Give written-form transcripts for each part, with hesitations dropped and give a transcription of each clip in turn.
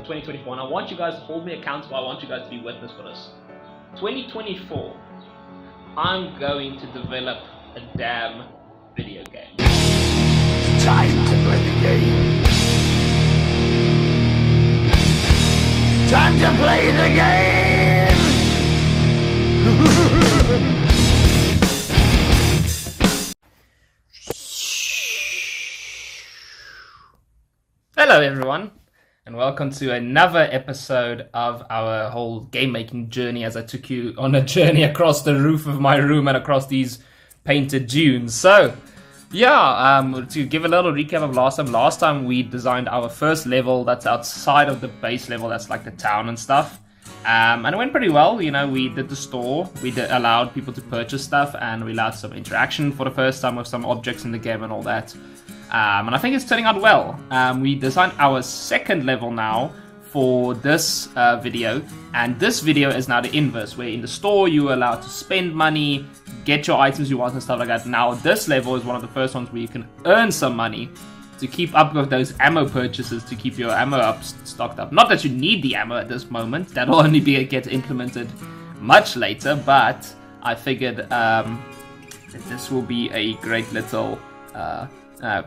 2024, and I want you guys to hold me accountable. I want you guys to be witness for this. 2024, I'm going to develop a damn video game. Time to play the game. Time to play the game. Hello everyone, and welcome to another episode of our whole game making journey, as I took you on a journey across the roof of my room and across these painted dunes. So yeah, to give a little recap of last time we designed our first level that's outside of the base level, that's like the town and stuff. And it went pretty well. You know, we did the store, allowed people to purchase stuff, and we allowed some interaction for the first time with some objects in the game and all that. And I think it's turning out well. We designed our second level now for this video, and this video is now the inverse, where in the store you are allowed to spend money, get your items you want and stuff like that. Now this level is one of the first ones where you can earn some money to keep up with those ammo purchases, to keep your ammo stocked up. Not that you need the ammo at this moment, that'll only get implemented much later, but I figured that this will be a great little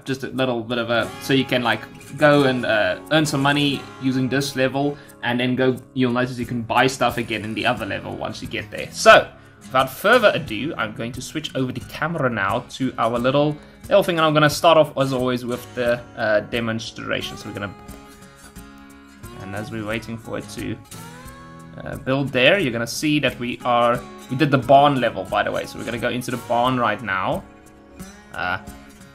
just a little bit of a, so you can like go and earn some money using this level, and then you'll notice you can buy stuff again in the other level once you get there. So without further ado, I'm going to switch over the camera now to our little thing, and I'm going to start off as always with the demonstration. So we're going to, and as we're waiting for it to build there, you're going to see that we did the barn level, by the way. So we're going to go into the barn right now.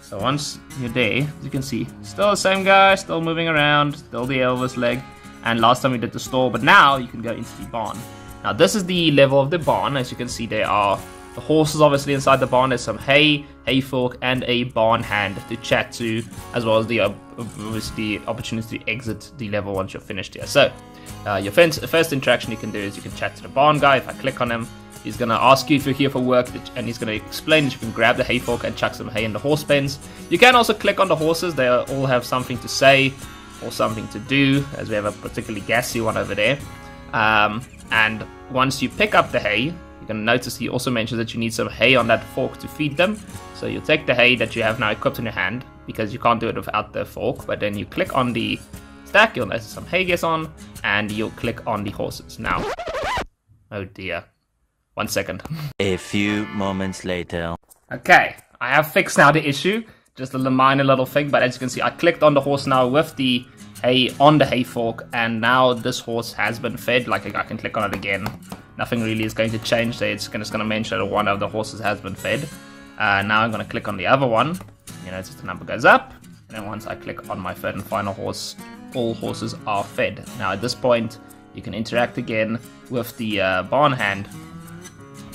So once you're there, as you can see, still the same guy, still moving around, still the Elvis leg, and last time we did the store, but now you can go into the barn. Now this is the level of the barn. As you can see, there are the horses obviously inside the barn. There's some hay fork, and a barn hand to chat to, as well as the opportunity to exit the level once you're finished here. So your first interaction you can do is you can chat to the barn guy. If I click on him, he's going to ask you if you're here for work, and he's going to explain that you can grab the hay fork and chuck some hay in the horse pens. You can also click on the horses. They all have something to say or something to do, as we have a particularly gassy one over there. And once you pick up the hay, you're going to notice he also mentions that you need some hay on that fork to feed them. So you'll take the hay that you have now equipped in your hand, because you can't do it without the fork, but then you click on the stack, you'll notice some hay gets on, and you'll click on the horses. Now, oh dear. 1 second. A few moments later. Okay, I have fixed now the issue. Just a minor little thing, but as you can see, I clicked on the horse now with the hay on the hay fork, and now this horse has been fed. Like, I can click on it again. Nothing really is going to change there. It's just going to mention that one of the horses has been fed. Now I'm going to click on the other one. You know, just the number goes up, and then once I click on my third and final horse, all horses are fed. Now at this point, you can interact again with the barn hand.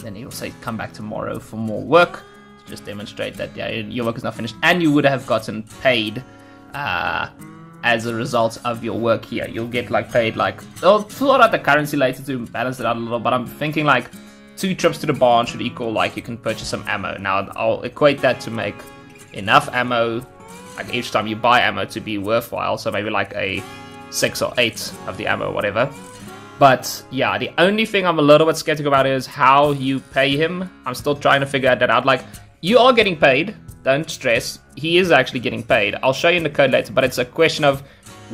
Then he'll say come back tomorrow for more work, to just demonstrate that your work is not finished, and you would have gotten paid as a result of your work here. You'll get like paid, like, they'll sort out the currency later to balance it out a little, but I'm thinking like 2 trips to the barn should equal like you can purchase some ammo. Now I'll equate that to make enough ammo, like each time you buy ammo, to be worthwhile. So maybe like a 6 or 8 of the ammo, whatever. But yeah, the only thing I'm a little bit skeptical about is how you pay him. I'm still trying to figure that out. Like, you are getting paid, don't stress. He is actually getting paid. I'll show you in the code later, but it's a question of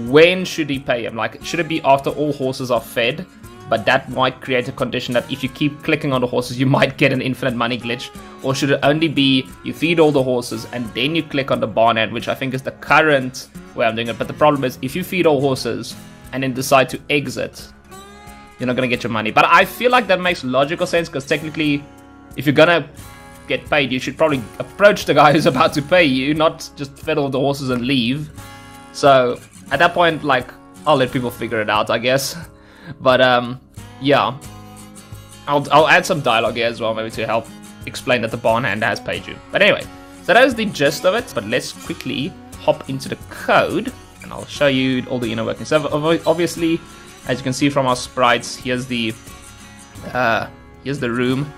when should he pay him. Like, should it be after all horses are fed? But that might create a condition that if you keep clicking on the horses, you might get an infinite money glitch. Or should it only be you feed all the horses and then you click on the barn end, which I think is the current way I'm doing it. But the problem is, if you feed all horses and then decide to exit, you're not going to get your money. But I feel like that makes logical sense, because technically, if you're going to get paid, you should probably approach the guy who's about to pay you, not just fiddle the horses and leave. So at that point, like, I'll let people figure it out, I guess. But yeah, I'll add some dialogue here as well, maybe to help explain that the barn hand has paid you. But anyway, so that is the gist of it. But let's quickly hop into the code, and I'll show you all the inner workings. So obviously, as you can see from our sprites, here's the room.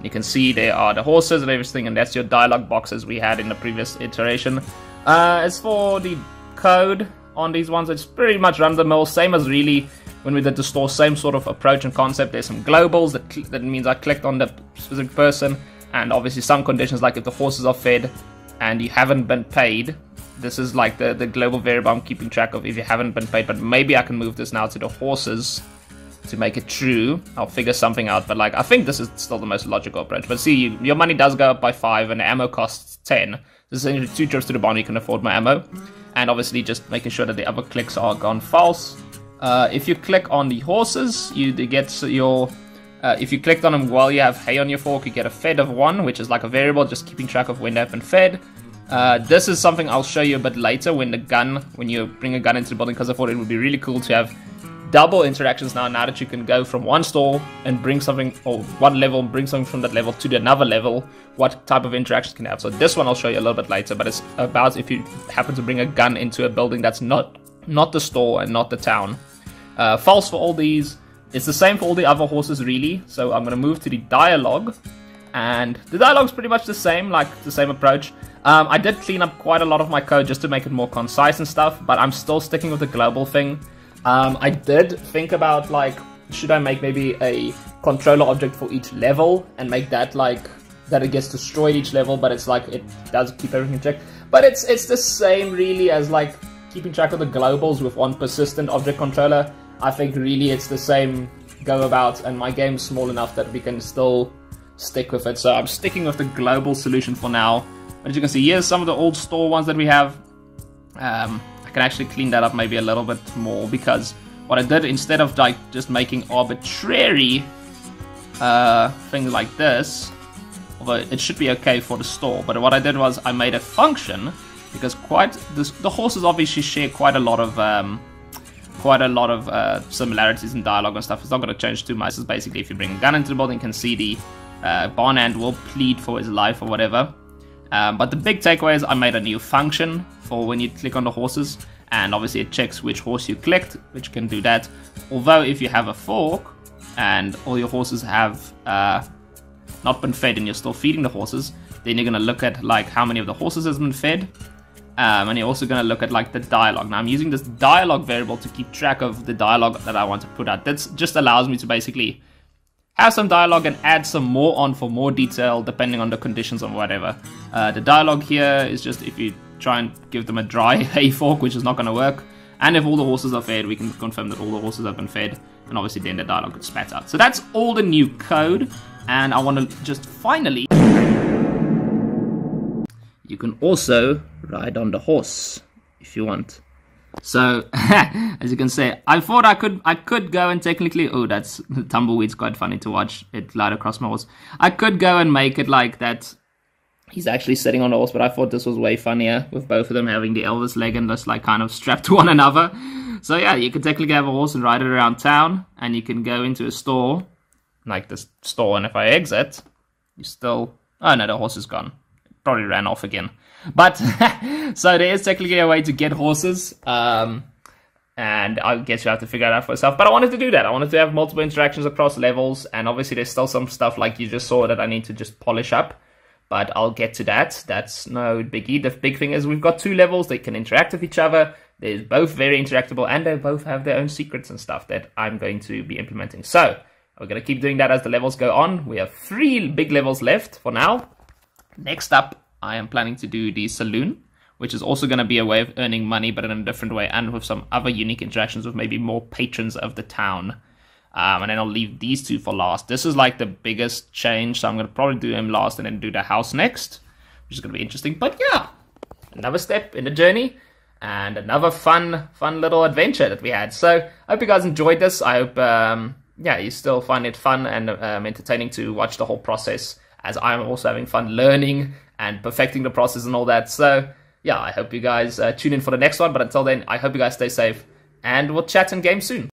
You can see there are the horses and everything, and that's your dialogue boxes we had in the previous iteration. As for the code, on these ones. It's pretty much run-of-the-mill, same as really when we did the store, same sort of approach and concept. There's some globals, that means I clicked on the specific person, and obviously some conditions, like if the horses are fed and you haven't been paid, this is like the global variable I'm keeping track of if you haven't been paid. But maybe I can move this now to the horses to make it true. I'll figure something out, but like I think this is still the most logical approach. But see, your money does go up by 5 and the ammo costs 10. This is essentially 2 trips to the barn, you can afford my ammo. And obviously just making sure that the other clicks are gone false. If you click on the horses, you get your... if you clicked on them while you have hay on your fork, you get a fed of 1, which is like a variable, just keeping track of when they've been fed. This is something I'll show you a bit later when you bring a gun into the building, because I thought it would be really cool to have double interactions now that you can go from one store and bring something, or one level, bring something from that level to another level. What type of interactions can you have? So this one I'll show you a little bit later, but it's about if you happen to bring a gun into a building that's not the store and not the town. False for all these. It's the same for all the other horses really. So I'm going to move to the dialogue, and the dialogue's pretty much the same, like the same approach. I did clean up quite a lot of my code just to make it more concise and stuff, but I'm still sticking with the global thing. I did think about, like, should I make maybe a controller object for each level and make that like that it gets destroyed each level, but it's like it does keep everything in check. But it's the same really as like keeping track of the globals with one persistent object controller. I think really it's the same go about, and my game's small enough that we can still stick with it. So I'm sticking with the global solution for now. But as you can see, here's some of the old store ones that we have. I can actually clean that up maybe a little bit more, because what I did, instead of like just making arbitrary things like this, although it should be okay for the store, but what I did was I made a function, because the horses obviously share quite a lot of similarities in dialogue and stuff. It's not going to change too much. It's basically if you bring a gun into the building, you can see the barn hand will plead for his life or whatever. But the big takeaway is I made a new function for when you click on the horses, and obviously it checks which horse you clicked, which can do that. Although if you have a fork and all your horses have not been fed and you're still feeding the horses, then you're going to look at like how many of the horses has been fed, and you're also going to look at like the dialogue. Now I'm using this dialogue variable to keep track of the dialogue that I want to put out. That just allows me to basically have some dialogue and add some more on for more detail depending on the conditions or whatever. The dialogue here is just if you try and give them a dry hay fork, which is not going to work. And if all the horses are fed, we can confirm that all the horses have been fed. And obviously then the dialogue gets spat out. So that's all the new code. And I want to just finally... You can also ride on the horse if you want. So, as you can see, I thought I could go and technically... Oh, that's... The tumbleweed's quite funny to watch. It glide across my horse. I could go and make it like that. He's actually sitting on the horse, but I thought this was way funnier with both of them having the Elvis leg and just like kind of strapped to one another. So yeah, you could technically have a horse and ride it around town, and you can go into a store, like this store, and if I exit, you still... Oh no, the horse is gone. Probably ran off again. But, so there is technically a way to get horses, and I guess you have to figure it out for yourself. But I wanted to do that. I wanted to have multiple interactions across levels, and obviously there's still some stuff like you just saw that I need to just polish up. But I'll get to that. That's no biggie. The big thing is we've got 2 levels. They can interact with each other. They're both very interactable, and they both have their own secrets and stuff that I'm going to be implementing. So, we're going to keep doing that as the levels go on. We have 3 big levels left for now. Next up, I am planning to do the saloon, which is also going to be a way of earning money, but in a different way, and with some other unique interactions with maybe more patrons of the town. And then I'll leave these 2 for last. This is like the biggest change, so I'm going to probably do them last and then do the house next, which is going to be interesting. But yeah, another step in the journey and another fun little adventure that we had. So I hope you guys enjoyed this. I hope, yeah, you still find it fun and entertaining to watch the whole process, as I'm also having fun learning and perfecting the process and all that. So yeah, I hope you guys tune in for the next one. But until then, I hope you guys stay safe, and we'll chat and game soon.